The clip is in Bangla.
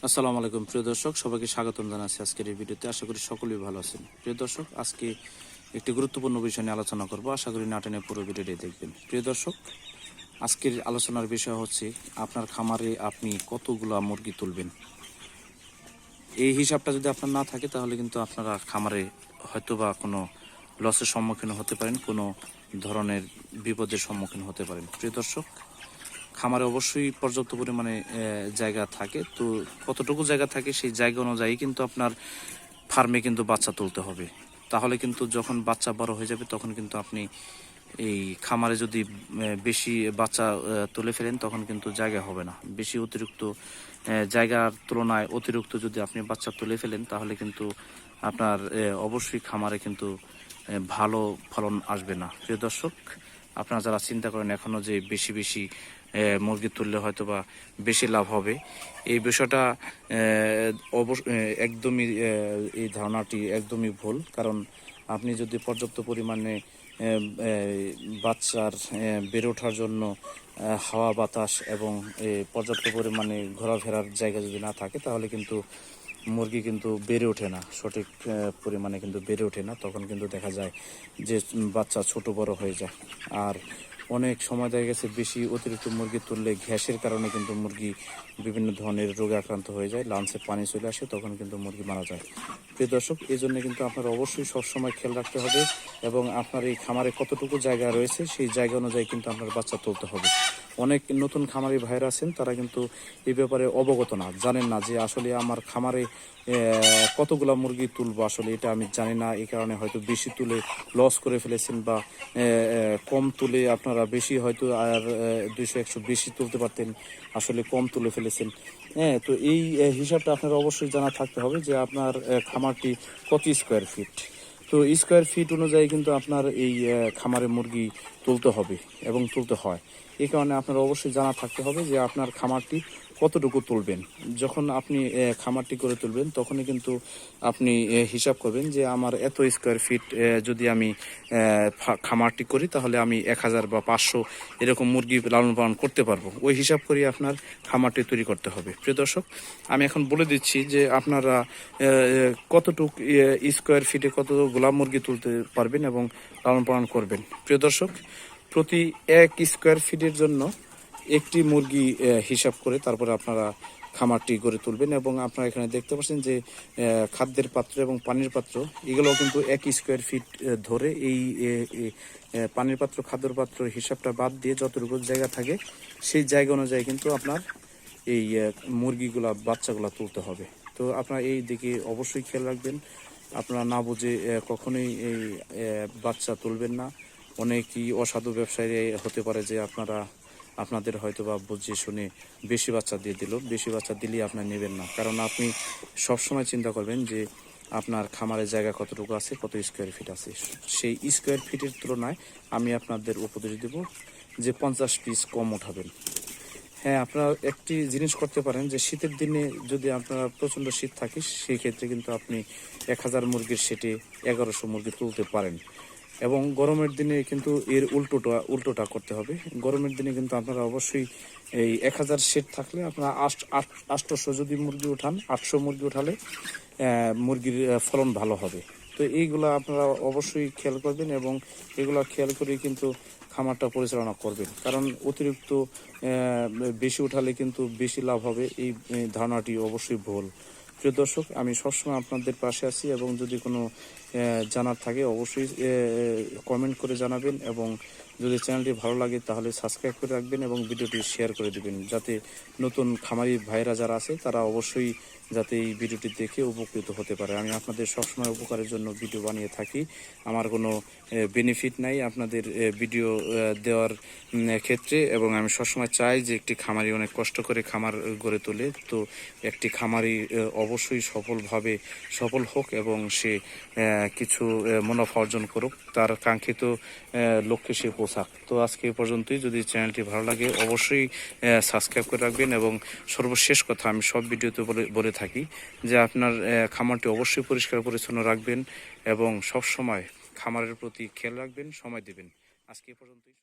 আসসালামু আলাইকুম প্রিয় দর্শক, সবাইকে স্বাগতম জানাচ্ছি আজকের এই ভিডিওতে। আশা করি সকলেই ভালো আছেন। প্রিয় দর্শক, আজকে একটি গুরুত্বপূর্ণ বিষয় নিয়ে আলোচনা করব। আশা করি না টেনে পুরো ভিডিওটি দেখবেন। প্রিয় দর্শক, আজকের আলোচনার বিষয় হচ্ছে আপনার খামারে আপনি কতগুলা মুরগি তুলবেন। এই হিসাবটা যদি আপনার না থাকে তাহলে কিন্তু আপনারা খামারে হয়তোবা কোনো লসের সম্মুখীন হতে পারেন, কোনো ধরনের বিপদের সম্মুখীন হতে পারেন। প্রিয় দর্শক, খামারে অবশ্যই পর্যাপ্ত পরিমাণে জায়গা থাকে, তো কতটুকু জায়গা থাকে সেই জায়গা অনুযায়ী কিন্তু আপনার ফার্মে কিন্তু বাচ্চা তুলতে হবে। তাহলে কিন্তু যখন বাচ্চা বড় হয়ে যাবে তখন কিন্তু আপনি এই খামারে যদি বেশি বাচ্চা তুলে ফেলেন তখন কিন্তু জায়গা হবে না। বেশি অতিরিক্ত জায়গার তুলনায় অতিরিক্ত যদি আপনি বাচ্চা তুলে ফেলেন তাহলে কিন্তু আপনার অবশ্যই খামারে কিন্তু ভালো ফলন আসবে না। প্রিয় দর্শক, আপনারা যারা চিন্তা করেন এখনও যে বেশি বেশি মুরগি তুললে হয়তো বা বেশি লাভ হবে, এই বিষয়টা একদমই এই ধারণাটি একদমই ভুল। কারণ আপনি যদি পর্যাপ্ত পরিমাণে বাচ্চার বেড়ে ওঠার জন্য হাওয়া বাতাস এবং পর্যাপ্ত পরিমাণে ঘোরাফেরার জায়গা যদি না থাকে তাহলে কিন্তু মুরগি কিন্তু বেড়ে ওঠে না, সঠিক পরিমাণে কিন্তু বেড়ে ওঠে না। তখন কিন্তু দেখা যায় যে বাচ্চা ছোট বড় হয়ে যায়। আর অনেক সময় দেখা গেছে বেশি অতিরিক্ত মুরগি তুললে গ্যাসের কারণে কিন্তু মুরগি বিভিন্ন ধরনের রোগে আক্রান্ত হয়ে যায়, লাঞ্চে পানি চলে আসে, তখন কিন্তু মুরগি মারা যায়। প্রিয় দর্শক, এই জন্য কিন্তু আপনার অবশ্যই সবসময় খেয়াল রাখতে হবে এবং আপনার এই খামারে কতটুকু জায়গা রয়েছে সেই জায়গা অনুযায়ী কিন্তু আপনার বাচ্চা তুলতে হবে। অনেক নতুন খামারি ভাইরা আছেন, তারা কিন্তু এই ব্যাপারে অবগত না, জানেন না যে আসলে আমার খামারে কতগুলা মুরগি তুলবো, আসলে এটা আমি জানি না। এই কারণে হয়তো বেশি তুলে লস করে ফেলেছেন বা কম তুলে আপনারা বেশি হয়তো আর 200-100 বেশি তুলতে পারতেন, আসলে কম তুলে ফেলেছেন। হ্যাঁ, তো এই হিসাবটা আপনার অবশ্যই জানা থাকতে হবে যে আপনার খামারটি কত স্কোয়ার ফিট। তো স্কোয়ার ফিট অনুযায়ী কিন্তু আপনার এই খামারে মুরগি তুলতে হবে এবং তুলতে হয়। এই কারণে আপনার অবশ্যই জানা থাকতে হবে যে আপনার খামারটি কতটুকু তুলবেন। যখন আপনি খামারটি করে তুলবেন তখনই কিন্তু আপনি হিসাব করবেন যে আমার এত স্কোয়ার ফিট যদি আমি খামারটি করি তাহলে আমি 1000 বা 500 এরকম মুরগি লালন পালন করতে পারবো। ওই হিসাব করে আপনার খামারটি তৈরি করতে হবে। প্রিয় দর্শক, আমি এখন বলে দিচ্ছি যে আপনারা কতটুক স্কোয়ার ফিটে কতগুলা মুরগি তুলতে পারবেন এবং লালন পালন করবেন। প্রিয় দর্শক, প্রতি 1 স্কোয়ার ফিটের জন্য একটি মুরগি হিসাব করে তারপরে আপনারা খামারটি গড়ে তুলবেন। এবং আপনারা এখানে দেখতে পাচ্ছেন যে খাদ্যের পাত্র এবং পানির পাত্র এগুলো কিন্তু 1 স্কোয়ার ফিট ধরে এই পানির পাত্র খাদ্যের পাত্র হিসাবটা বাদ দিয়ে যতটুকু জায়গা থাকে সেই জায়গা অনুযায়ী কিন্তু আপনার এই মুরগিগুলা বাচ্চাগুলা তুলতে হবে। তো আপনারা এই দিকে অবশ্যই খেয়াল রাখবেন। আপনারা না বুঝে কখনোই এই বাচ্চা তুলবেন না। অনেকই অসাধু ব্যবসায়ী হতে পারে যে আপনাদের হয়তো বা বুঝে শুনে বেশি বাচ্চা দিয়ে দিল, বেশি বাচ্চা দিলেই আপনার নেবেন না। কারণ আপনি সবসময় চিন্তা করবেন যে আপনার খামারের জায়গা কতটুকু আছে, কত স্কোয়ার ফিট আছে। সেই স্কোয়ার ফিটের তুলনায় আমি আপনাদের উপদেশ দেব যে 50 পিস কম উঠাবেন। হ্যাঁ, আপনারা একটি জিনিস করতে পারেন যে শীতের দিনে যদি আপনারা প্রচণ্ড শীত থাকে সেই ক্ষেত্রে কিন্তু আপনি 1000 মুরগির সেটে 1100 মুরগি তুলতে পারেন। এবং গরমের দিনে কিন্তু এর উল্টোটা করতে হবে। গরমের দিনে কিন্তু আপনারা অবশ্যই এই 1000 সেট থাকলে আপনারা 800 যদি মুরগি উঠান, 800 মুরগি উঠালে মুরগির ফলন ভালো হবে। তো এইগুলা আপনারা অবশ্যই খেয়াল করবেন এবং এগুলা খেয়াল করেই কিন্তু খামারটা পরিচালনা করবেন। কারণ অতিরিক্ত বেশি উঠালে কিন্তু বেশি লাভ হবে, এই ধারণাটি অবশ্যই ভুল। প্রিয় দর্শক, আমি সবসময় আপনাদের পাশে আছি এবং যদি কোনো জানার থাকে অবশ্যই কমেন্ট করে জানাবেন এবং যদি চ্যানেলটি ভালো লাগে তাহলে সাবস্ক্রাইব করে রাখবেন এবং ভিডিওটি শেয়ার করে দিবেন, যাতে নতুন খামারি ভাইরা যারা আছে তারা অবশ্যই যাতে এই ভিডিওটি দেখে উপকৃত হতে পারে। আমি আপনাদের সবসময় উপকারের জন্য ভিডিও বানিয়ে থাকি। আমার কোনো বেনিফিট নাই আপনাদের ভিডিও দেওয়ার ক্ষেত্রে, এবং আমি সবসময় চাই যে একটি খামারি অনেক কষ্ট করে খামার গড়ে তোলে, তো একটি খামারি অবশ্যই সফল হোক এবং সে কিছু মুনাফা অর্জন করুক, তার কাঙ্ক্ষিত লক্ষ্যে সে পৌঁছাক। তো আজকে এই পর্যন্তই। যদি চ্যানেলটি ভালো লাগে অবশ্যই সাবস্ক্রাইব করে রাখবেন। এবং সর্বশেষ কথা, আমি সব ভিডিওতে বলে থাকি যে আপনার খামারটি অবশ্যই পরিষ্কার পরিচ্ছন্ন রাখবেন এবং সব সময় খামারের প্রতি খেয়াল রাখবেন, সময় দেবেন। আজকে এই পর্যন্তই।